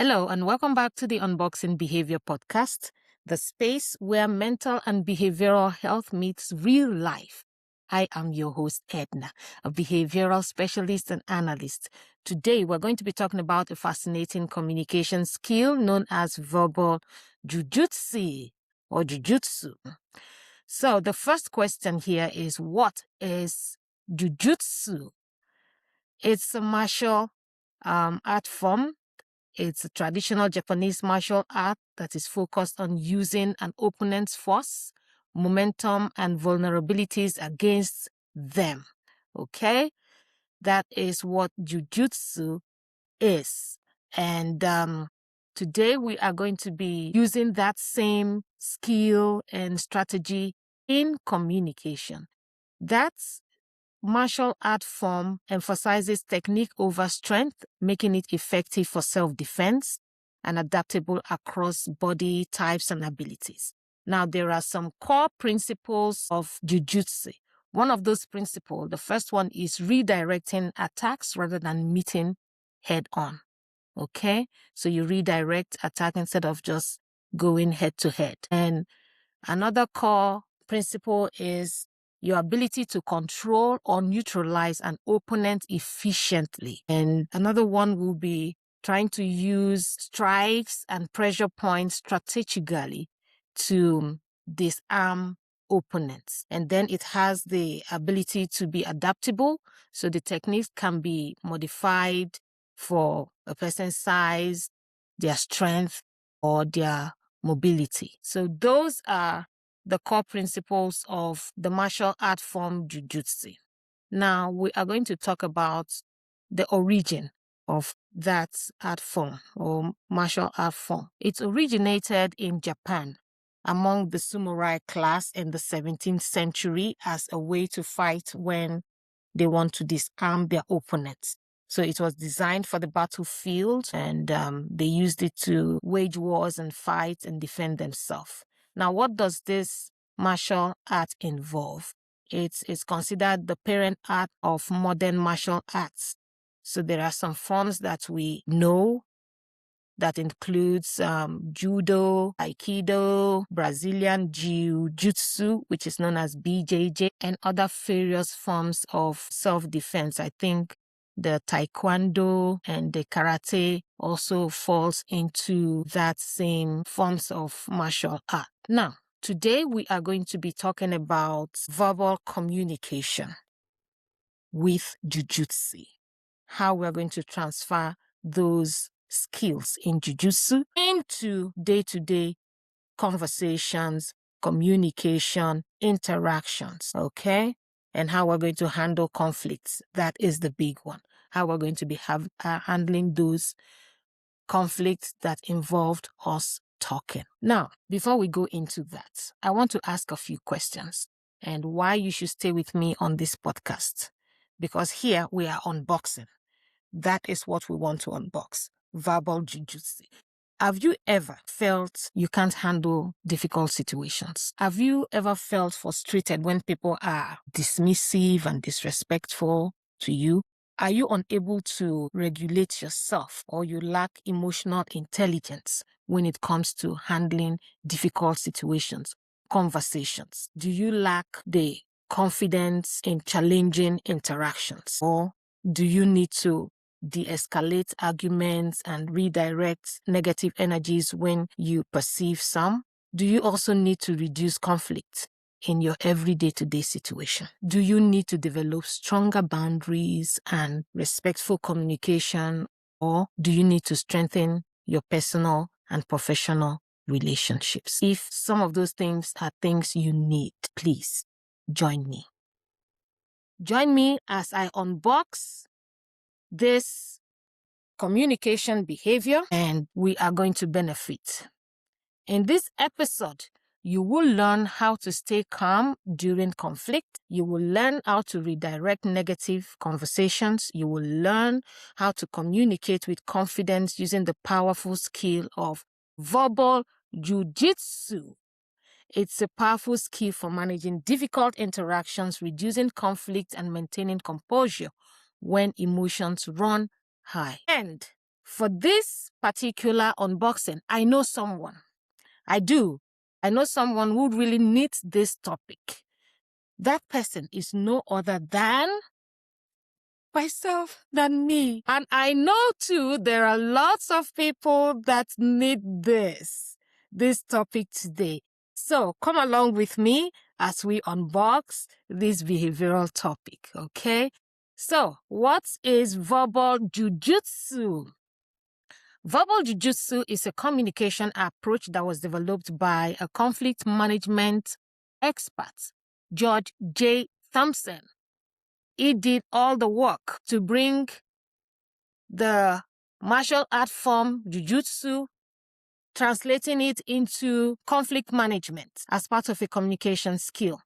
Hello, and welcome back to the Unboxing Behavior Podcast, the space where mental and behavioral health meets real life. I am your host, Edna, a behavioral specialist and analyst. Today, we're going to be talking about a fascinating communication skill known as verbal jujitsu or jujutsu. So, the first question here is, what is jujutsu? It's a martial art form. It's a traditional Japanese martial art that is focused on using an opponent's force, momentum, and vulnerabilities against them. Okay? That is what jujutsu is. And today we are going to be using that same skill and strategy in communication. That's martial art form emphasizes technique over strength, making it effective for self-defense and adaptable across body types and abilities. Now, there are some core principles of jujutsu. One of those principles, the first one, is redirecting attacks rather than meeting head on. Okay? So you redirect attack instead of just going head to head. And another core principle is your ability to control or neutralize an opponent efficiently. And another one will be trying to use strikes and pressure points strategically to disarm opponents. And then it has the ability to be adaptable, so the techniques can be modified for a person's size, their strength, or their mobility. So those are the core principles of the martial art form jujutsu. Now we are going to talk about the origin of that art form or martial art form. It originated in Japan among the samurai class in the 17th century as a way to fight when they want to disarm their opponents. So it was designed for the battlefield, and they used it to wage wars and fight and defend themselves. Now, what does this martial art involve? It's considered the parent art of modern martial arts. So there are some forms that we know that includes judo, aikido, Brazilian jiu-jitsu, which is known as BJJ, and other various forms of self-defense. I think the taekwondo and the karate also falls into that same forms of martial art. Now, today we are going to be talking about verbal communication with jujutsu, how we're going to transfer those skills in jujutsu into day-to-day conversations, communication, interactions, okay? And how we're going to handle conflicts. That is the big one. How we're going to be handling those conflicts that involved us talking. Now, before we go into that, I want to ask a few questions and why you should stay with me on this podcast. Because here we are unboxing. That is what we want to unbox. Verbal jujitsu. Have you ever felt you can't handle difficult situations? Have you ever felt frustrated when people are dismissive and disrespectful to you? Are you unable to regulate yourself, or you lack emotional intelligence when it comes to handling difficult situations, conversations? Do you lack the confidence in challenging interactions? Or do you need to de-escalate arguments and redirect negative energies when you perceive some? Do you also need to reduce conflict in your everyday-to-day situation? Do you need to develop stronger boundaries and respectful communication? Or do you need to strengthen your personal and professional relationships? If some of those things are things you need, please join me. Join me as I unbox this communication behavior, and we are going to benefit. In this episode, you will learn how to stay calm during conflict. You will learn how to redirect negative conversations. You will learn how to communicate with confidence using the powerful skill of verbal jujitsu. It's a powerful skill for managing difficult interactions, reducing conflict, and maintaining composure when emotions run high. And for this particular unboxing, I know someone. I do. I know someone who really needs this topic. That person is no other than myself, than me. And I know too, there are lots of people that need this topic today. So come along with me as we unbox this behavioral topic, okay? So what is verbal jujitsu? Verbal jujitsu is a communication approach that was developed by a conflict management expert, George J. Thompson. He did all the work to bring the martial art form jujitsu, translating it into conflict management as part of a communication skill.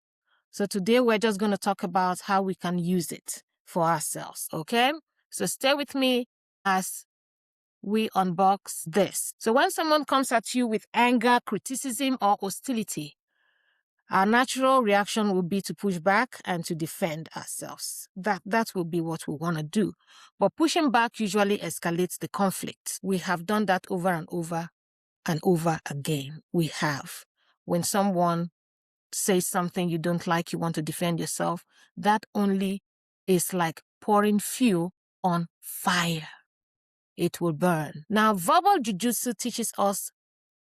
So today we're just going to talk about how we can use it for ourselves, okay? So stay with me as we unbox this. So when someone comes at you with anger, criticism, or hostility, our natural reaction will be to push back and to defend ourselves. That will be what we want to do. But pushing back usually escalates the conflict. We have done that over and over and over again. We have. When someone says something you don't like, you want to defend yourself, that only is like pouring fuel on fire. It will burn. Now, verbal jujitsu teaches us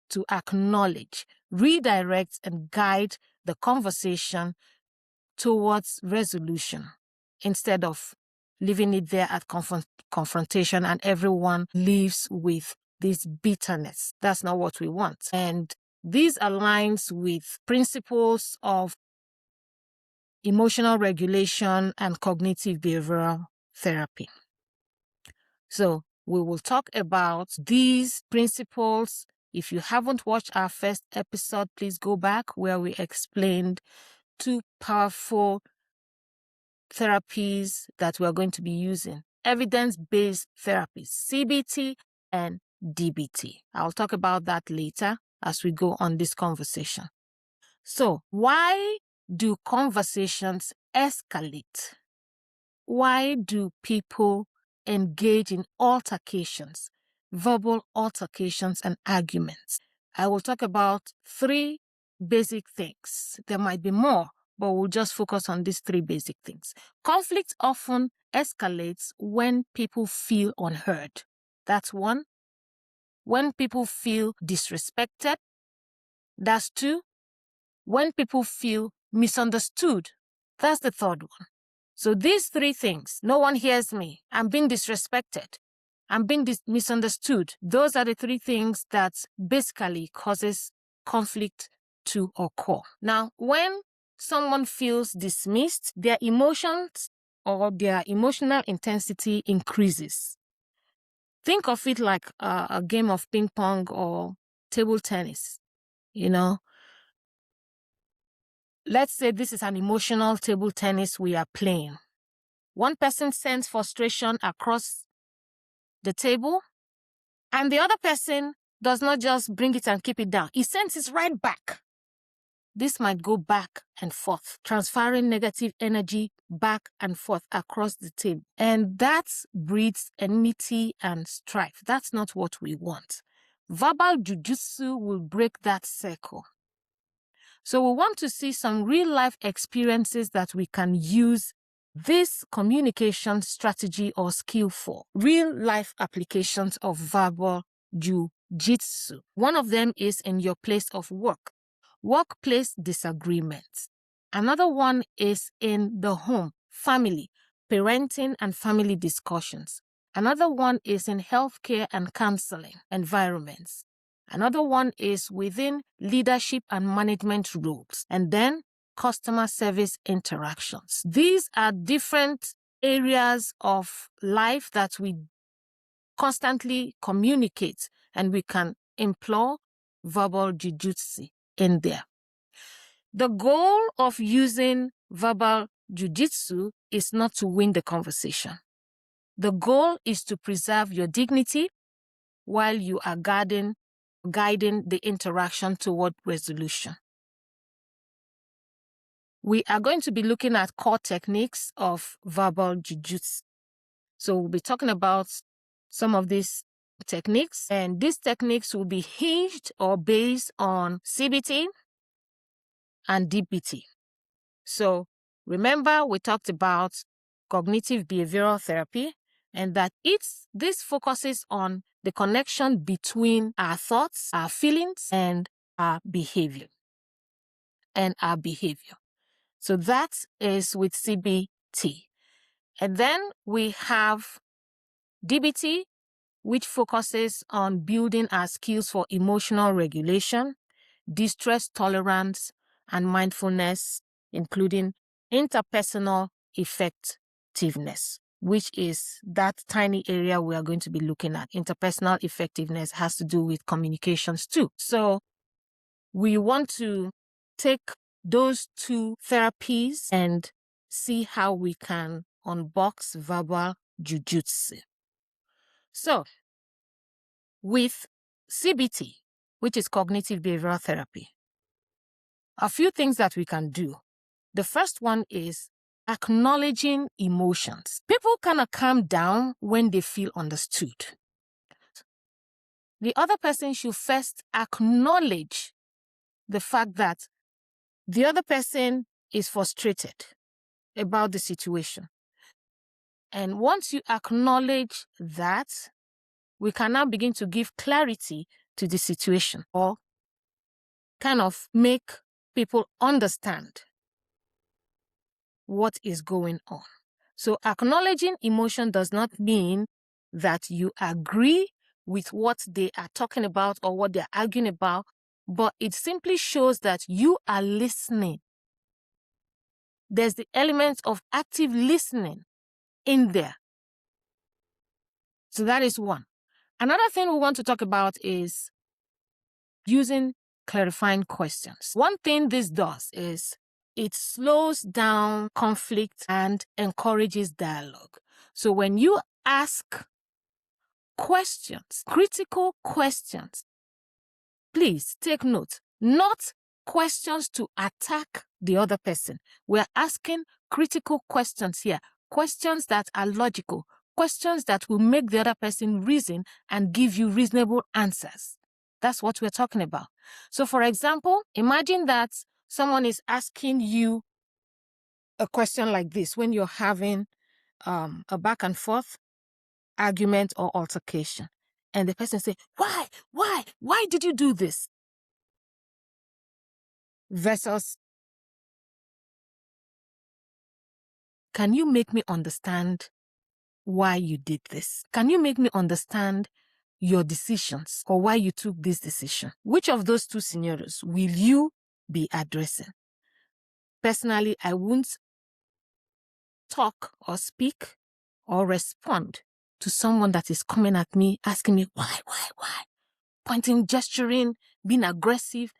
to acknowledge, redirect, and guide the conversation towards resolution instead of leaving it there at confrontation and everyone leaves with this bitterness. That's not what we want. And this aligns with principles of emotional regulation and cognitive behavioral therapy. So we will talk about these principles. If you haven't watched our first episode, please go back where we explained 2 powerful therapies that we're going to be using. Evidence-based therapies, CBT and DBT. I'll talk about that later as we go on this conversation. So, why do conversations escalate? Why do people engage in altercations, verbal altercations and arguments? I will talk about 3 basic things. There might be more, but we'll just focus on these 3 basic things. Conflict often escalates when people feel unheard. That's 1. When people feel disrespected. That's 2. When people feel misunderstood. That's the 3rd one. So these 3 things, no one hears me, I'm being disrespected, I'm being misunderstood. Those are the 3 things that basically causes conflict to occur. Now, when someone feels dismissed, their emotions or their emotional intensity increases. Think of it like a game of ping pong or table tennis, you know. Let's say this is an emotional table tennis we are playing. One person sends frustration across the table, and the other person does not just bring it and keep it down. He sends it right back. This might go back and forth, transferring negative energy back and forth across the table. And that breeds enmity and strife. That's not what we want. Verbal jujitsu will break that circle. So we want to see some real-life experiences that we can use this communication strategy or skill for. Real-life applications of verbal jujitsu. One of them is in your place of work. Workplace disagreements. Another one is in the home, family, parenting and family discussions. Another one is in healthcare and counseling environments. Another one is within leadership and management roles. And then customer service interactions. These are different areas of life that we constantly communicate, and we can employ verbal jujitsu in there. The goal of using verbal jujitsu is not to win the conversation. The goal is to preserve your dignity while you are guiding the interaction toward resolution. We are going to be looking at core techniques of verbal jujitsu. So we'll be talking about some of these techniques, and these techniques will be hinged or based on CBT and DBT. So remember, we talked about cognitive behavioral therapy, and that this focuses on the connection between our thoughts, our feelings, and our behavior. So that is with CBT. And then we have DBT, which focuses on building our skills for emotional regulation, distress tolerance, and mindfulness, including interpersonal effectiveness, which is that tiny area we are going to be looking at. Interpersonal effectiveness has to do with communications too. So we want to take those two therapies and see how we can unbox verbal jujitsu. So with CBT, which is cognitive behavioral therapy, a few things that we can do. The first one is acknowledging emotions. People kind of calm down when they feel understood. The other person should first acknowledge the fact that the other person is frustrated about the situation. And once you acknowledge that, we can now begin to give clarity to the situation or kind of make people understand what is going on. So acknowledging emotion does not mean that you agree with what they are talking about or what they're arguing about, but it simply shows that you are listening. There's the element of active listening in there. So that is one. Another thing we want to talk about is using clarifying questions. One thing this does is it slows down conflict and encourages dialogue. So when you ask questions, critical questions, please take note, not questions to attack the other person. We're asking critical questions here, questions that are logical, questions that will make the other person reason and give you reasonable answers. That's what we're talking about. So for example, imagine that someone is asking you a question like this when you're having a back and forth argument or altercation. And the person say, why did you do this? Versus, can you make me understand why you did this? Can you make me understand your decisions or why you took this decision? Which of those two scenarios will you be addressing? Personally, I won't talk or speak or respond to someone that is coming at me, asking me, why? Pointing, gesturing, being aggressive.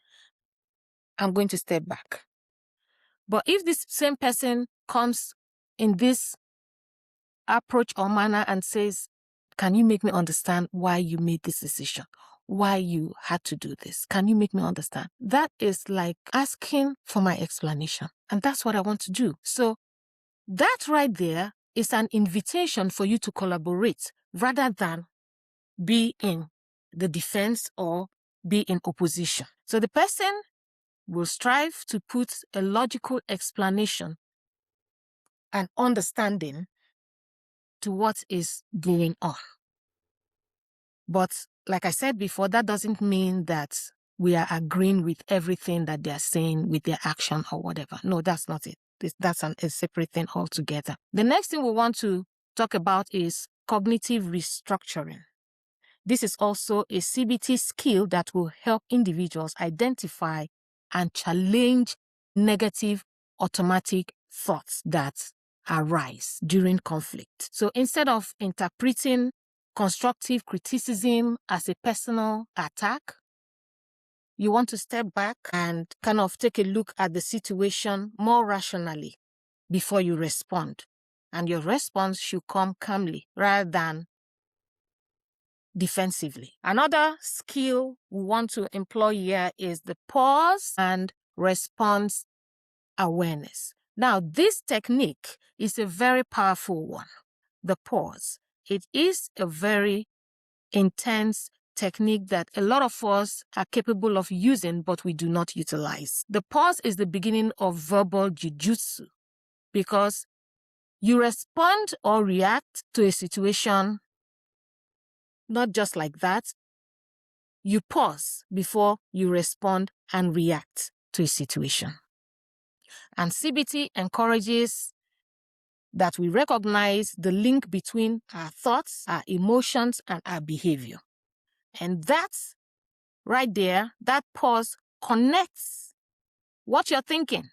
I'm going to step back. But if this same person comes in this approach or manner and says, can you make me understand why you made this decision? Why you had to do this? Can you make me understand? That is like asking for my explanation. And that's what I want to do. So that right there is an invitation for you to collaborate rather than be in the defense or be in opposition. So the person will strive to put a logical explanation and understanding to what is going on. But like I said before, that doesn't mean that we are agreeing with everything that they're saying with their action or whatever. No, that's not it. That's a separate thing altogether. The next thing we want to talk about is cognitive restructuring. This is also a CBT skill that will help individuals identify and challenge negative automatic thoughts that arise during conflict. So instead of interpreting constructive criticism as a personal attack, you want to step back and kind of take a look at the situation more rationally before you respond. And your response should come calmly rather than defensively. Another skill we want to employ here is the pause and response awareness. Now, this technique is a very powerful one. The pause. It is a very intense technique that a lot of us are capable of using, but we do not utilize. The pause is the beginning of verbal jujitsu because you respond or react to a situation not just like that. You pause before you respond and react to a situation. And CBT encourages that we recognize the link between our thoughts, our emotions, and our behavior. And that's right there, that pause connects what you're thinking,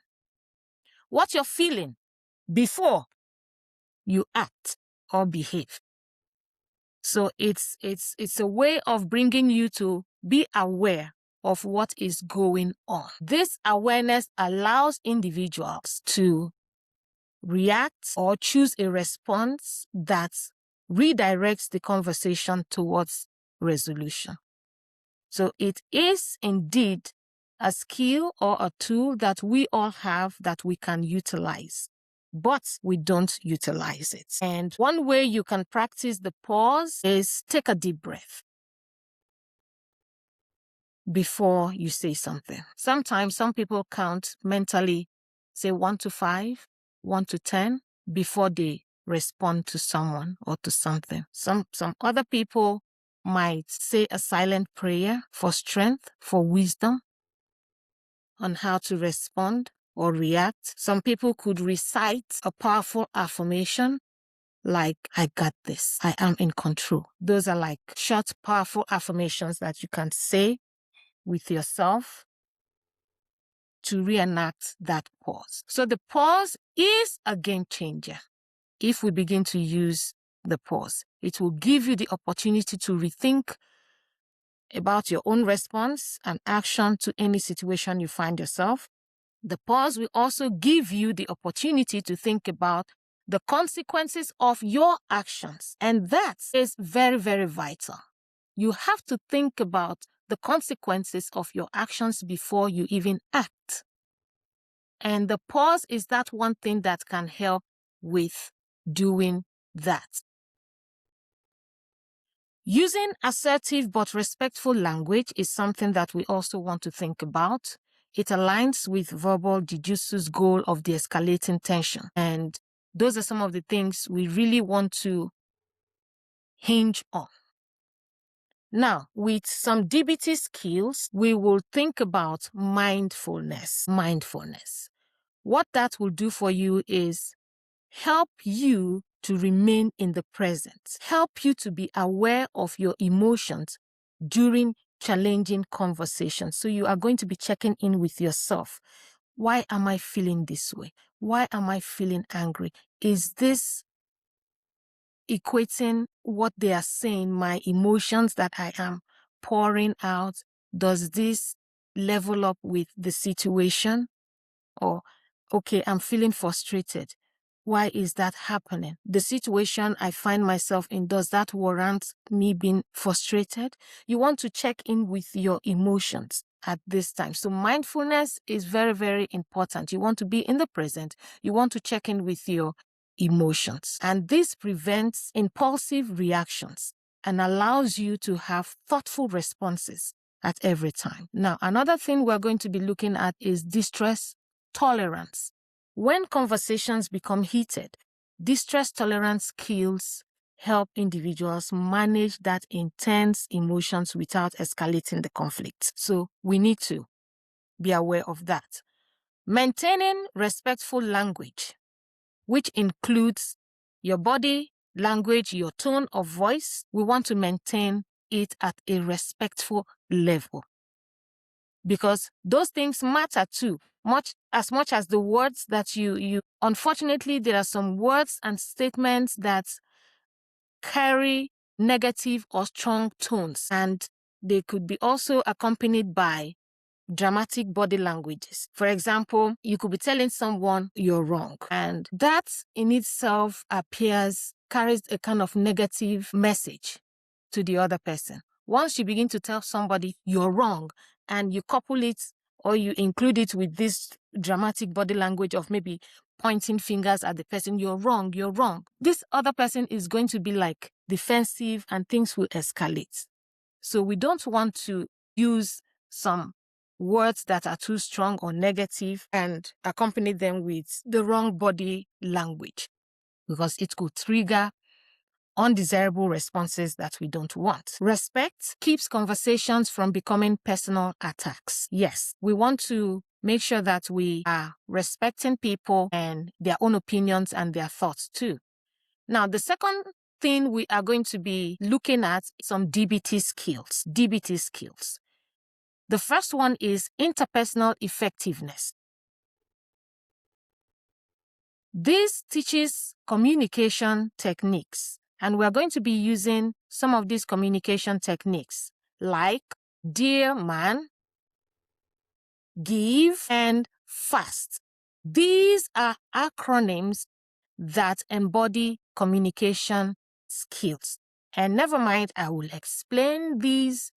what you're feeling before you act or behave. So it's a way of bringing you to be aware of what is going on. This awareness allows individuals to react or choose a response that redirects the conversation towards resolution. So it is indeed a skill or a tool that we all have that we can utilize, but we don't utilize it. And one way you can practice the pause is take a deep breath before you say something. Sometimes some people count mentally, say 1 to 5, 1 to 10, before they respond to someone or to something. Some other people might say a silent prayer for strength, for wisdom on how to respond or react. Some people could recite a powerful affirmation like, I got this, I am in control. Those are like short, powerful affirmations that you can say with yourself to reenact that pause. So the pause is a game changer. If we begin to use the pause, it will give you the opportunity to rethink about your own response and action to any situation you find yourself. The pause will also give you the opportunity to think about the consequences of your actions. And that is very, very vital. You have to think about the consequences of your actions before you even act. And the pause is that one thing that can help with doing that. Using assertive but respectful language is something that we also want to think about. It aligns with Verbal Jujitsu's goal of de-escalating tension. And those are some of the things we really want to hinge on. Now, with some DBT skills, we will think about mindfulness. Mindfulness. What that will do for you is help you to remain in the present, help you to be aware of your emotions during challenging conversations. So you are going to be checking in with yourself. Why am I feeling this way? Why am I feeling angry? Is this equating what they are saying, my emotions that I am pouring out? Does this level up with the situation? Or, okay, I'm feeling frustrated. Why is that happening? The situation I find myself in, does that warrant me being frustrated? You want to check in with your emotions at this time. So mindfulness is very, very important. You want to be in the present. You want to check in with your emotions. And this prevents impulsive reactions and allows you to have thoughtful responses at every time. Now, another thing we're going to be looking at is distress tolerance. When conversations become heated, distress tolerance skills help individuals manage that intense emotions without escalating the conflict. So we need to be aware of that. Maintaining respectful language, which includes your body language, your tone of voice. We want to maintain it at a respectful level, because those things matter too, much as the words that you unfortunately, there are some words and statements that carry negative or strong tones, and they could be also accompanied by dramatic body languages. For example, you could be telling someone you're wrong, and that in itself carries a kind of negative message to the other person. Once you begin to tell somebody you're wrong, and you couple it or you include it with this dramatic body language of maybe pointing fingers at the person, you're wrong, you're wrong. This other person is going to be like defensive and things will escalate. So we don't want to use some words that are too strong or negative and accompany them with the wrong body language, because it could trigger undesirable responses that we don't want. Respect keeps conversations from becoming personal attacks. Yes, we want to make sure that we are respecting people and their own opinions and their thoughts too. Now, the second thing we are going to be looking at is some DBT skills. DBT skills. The first one is interpersonal effectiveness. This teaches communication techniques, and we're going to be using some of these communication techniques like dear man, give, and fast. These are acronyms that embody communication skills. And never mind, I will explain these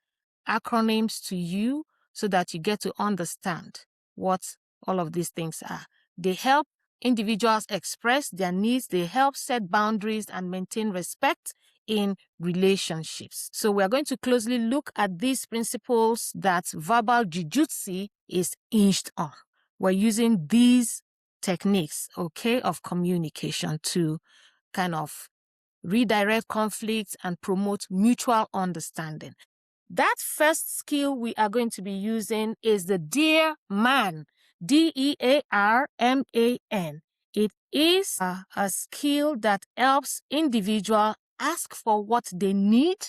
acronyms to you so that you get to understand what all of these things are. They help individuals express their needs, they help set boundaries and maintain respect in relationships. So we're going to closely look at these principles that Verbal Jujitsu is hinged on. We're using these techniques, of communication to kind of redirect conflicts and promote mutual understanding. That first skill we are going to be using is the dear man, DEARMAN. It is a skill that helps individuals ask for what they need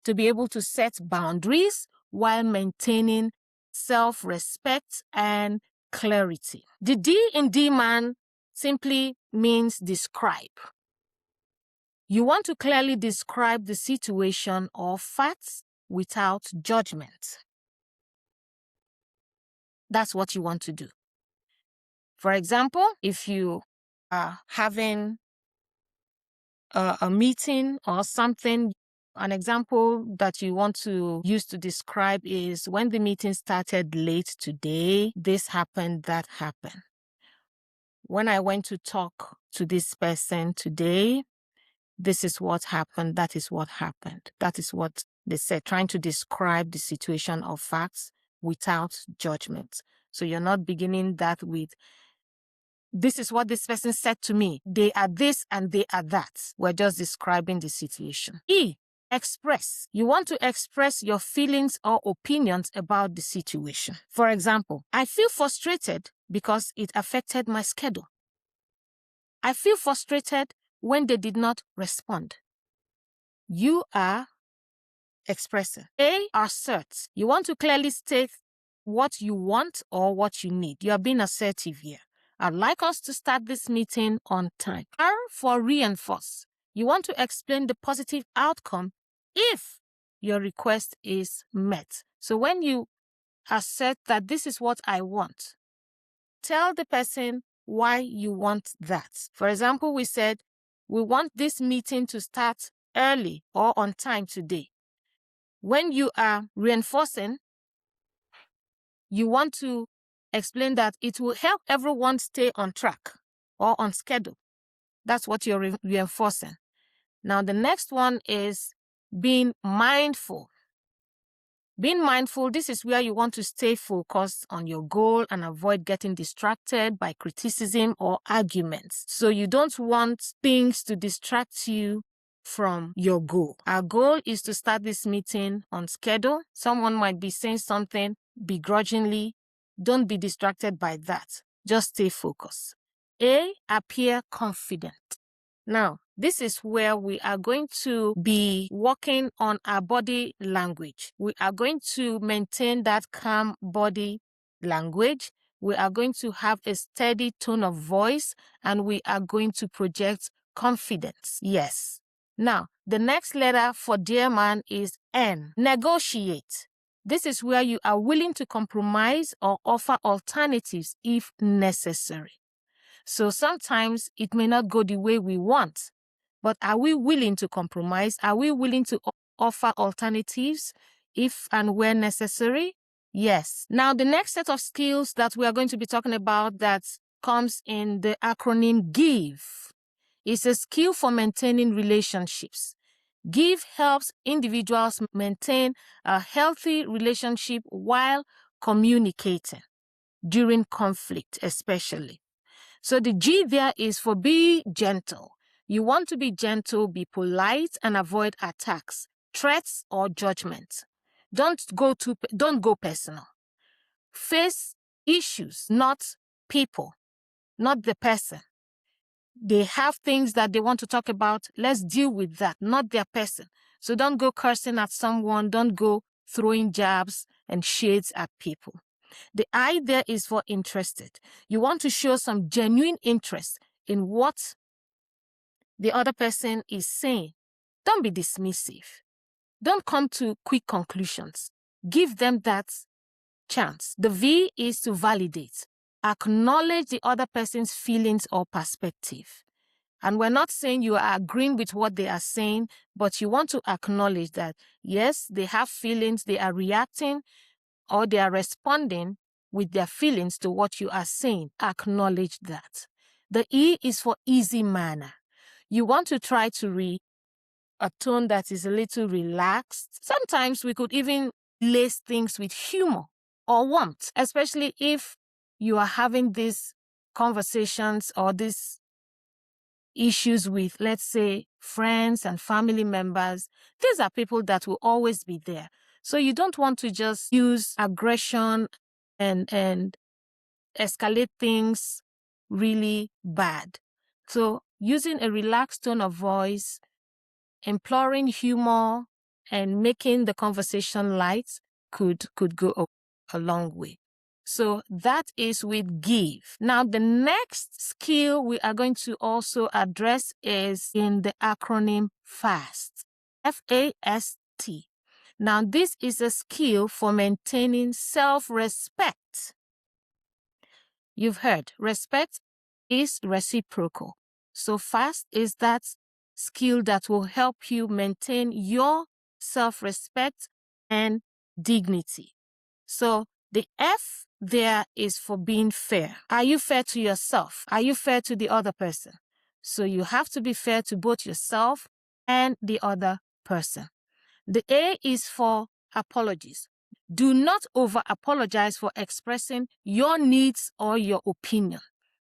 to be able to set boundaries while maintaining self-respect and clarity. The D in D-man simply means describe. You want to clearly describe the situation or facts without judgment. That's what you want to do. For example, if you are having a meeting or something, an example that you want to use to describe is when the meeting started late today, this happened, that happened. When I went to talk to this person today, this is what happened, that is what happened. That is what they said, trying to describe the situation of facts without judgment. So you're not beginning that with, this is what this person said to me. They are this and they are that. We're just describing the situation. E, express. You want to express your feelings or opinions about the situation. For example, I feel frustrated because it affected my schedule. I feel frustrated when they did not respond. You are expressing. A, assert. You want to clearly state what you want or what you need. You are being assertive here. I'd like us to start this meeting on time. R, for reinforce. You want to explain the positive outcome if your request is met. So when you assert that this is what I want, tell the person why you want that. For example, we said, we want this meeting to start early or on time today. When you are reinforcing, you want to explain that it will help everyone stay on track or on schedule. That's what you're reinforcing. Now, the next one is being mindful. Being mindful, this is where you want to stay focused on your goal and avoid getting distracted by criticism or arguments. So you don't want things to distract you from your goal. Our goal is to start this meeting on schedule. Someone might be saying something begrudgingly. Don't be distracted by that. Just stay focused. A, appear confident. Now, this is where we are going to be working on our body language. We are going to maintain that calm body language. We are going to have a steady tone of voice, and we are going to project confidence. Yes. Now, the next letter for dear man is N. Negotiate. This is where you are willing to compromise or offer alternatives if necessary. So sometimes it may not go the way we want, but are we willing to compromise? Are we willing to offer alternatives if and where necessary? Yes. Now, the next set of skills that we are going to be talking about that comes in the acronym GIVE. It's a skill for maintaining relationships. GIVE helps individuals maintain a healthy relationship while communicating during conflict, especially. So the G there is for be gentle. You want to be gentle, be polite, and avoid attacks, threats, or judgments. Don't go personal. Face issues, not people, not the person. They have things that they want to talk about. Let's deal with that, not their person. So don't go cursing at someone. Don't go throwing jabs and shades at people. The I there is for interested. You want to show some genuine interest in what the other person is saying. Don't be dismissive. Don't come to quick conclusions. Give them that chance. The V is to validate. Acknowledge the other person's feelings or perspective. And we're not saying you are agreeing with what they are saying, but you want to acknowledge that, yes, they have feelings, they are reacting, or they are responding with their feelings to what you are saying. Acknowledge that. The E is for easy manner. You want to try to read a tone that is a little relaxed. Sometimes we could even lace things with humor or warmth, especially if you are having these conversations or these issues with, let's say, friends and family members. These are people that will always be there. So you don't want to just use aggression and escalate things really bad. So using a relaxed tone of voice, imploring humor, and making the conversation light could go a long way. So that is with give. Now, the next skill we are going to also address is in the acronym FAST. F-A-S-T. Now, this is a skill for maintaining self-respect. You've heard, respect is reciprocal. So FAST is that skill that will help you maintain your self-respect and dignity. So the F there is for being fair. Are you fair to yourself? Are you fair to the other person? So you have to be fair to both yourself and the other person. The A is for apologies. Do not over-apologize for expressing your needs or your opinion.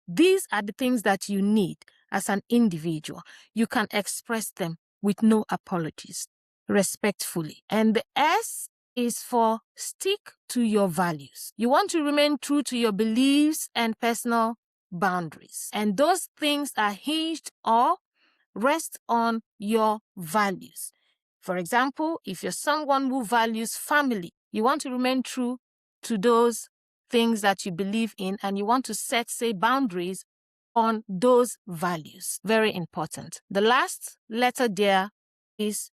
These are the things that you need as an individual. You can express them with no apologies, respectfully. And the S is for stick to your values. You want to remain true to your beliefs and personal boundaries. And those things are hinged or rest on your values. For example, if you're someone who values family, you want to remain true to those things that you believe in, and you want to set, say, boundaries on those values. Very important. The last letter there is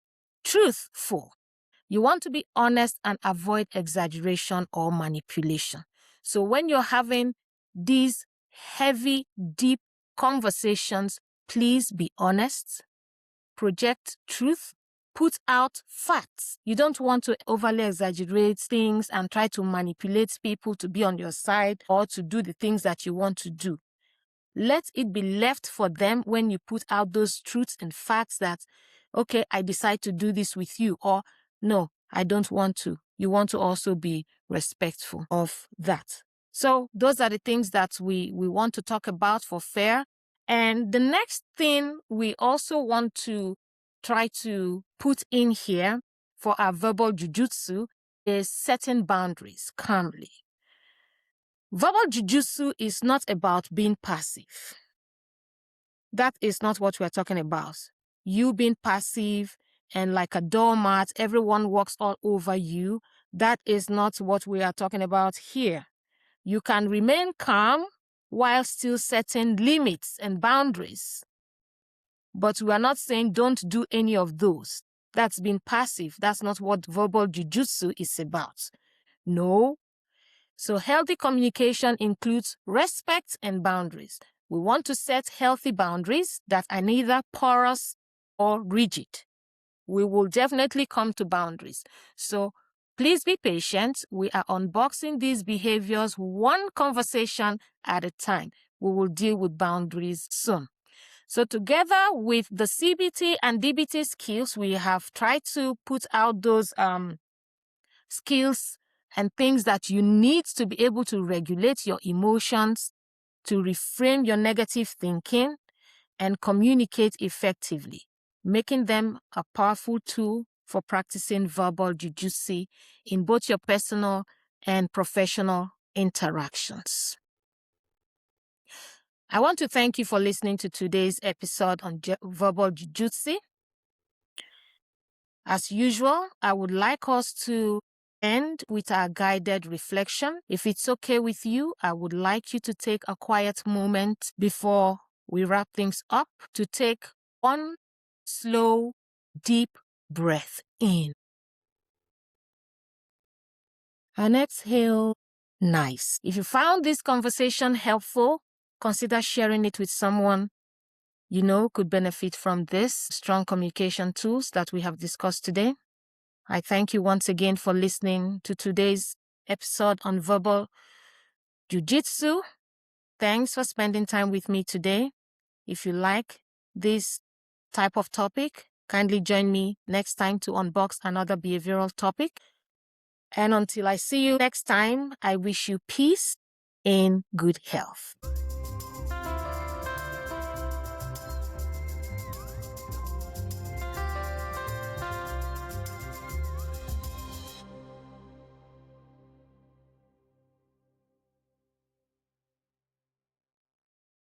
truthful. You want to be honest and avoid exaggeration or manipulation. So when you're having these heavy, deep conversations, please be honest, project truth, put out facts. You don't want to overly exaggerate things and try to manipulate people to be on your side or to do the things that you want to do. Let it be left for them when you put out those truths and facts that, okay, I decide to do this with you, or no, I don't want to. You want to also be respectful of that. So those are the things that we want to talk about for fair. And the next thing we also want to try to put in here for our verbal jujitsu is setting boundaries calmly. Verbal jujitsu is not about being passive. That is not what we're talking about. You being passive and like a doormat, everyone walks all over you. That is not what we are talking about here. You can remain calm while still setting limits and boundaries. But we are not saying don't do any of those. That's being passive. That's not what verbal jujitsu is about. No. So healthy communication includes respect and boundaries. We want to set healthy boundaries that are neither porous or rigid. We will definitely come to boundaries. So please be patient. We are unboxing these behaviors one conversation at a time. we will deal with boundaries soon. So together with the CBT and DBT skills, we have tried to put out those skills and things that you need to be able to regulate your emotions, to reframe your negative thinking, and communicate effectively, making them a powerful tool for practicing verbal jujitsu in both your personal and professional interactions. I want to thank you for listening to today's episode on verbal jujitsu. As usual, I would like us to end with our guided reflection. If it's okay with you, I would like you to take a quiet moment before we wrap things up to take one slow, deep breath in. And exhale. Nice. If you found this conversation helpful, consider sharing it with someone you know could benefit from this strong communication tools that we have discussed today. I thank you once again for listening to today's episode on Verbal Jujitsu. Thanks for spending time with me today. If you like this type of topic, kindly join me next time to unbox another behavioral topic. And until I see you next time, I wish you peace and good health.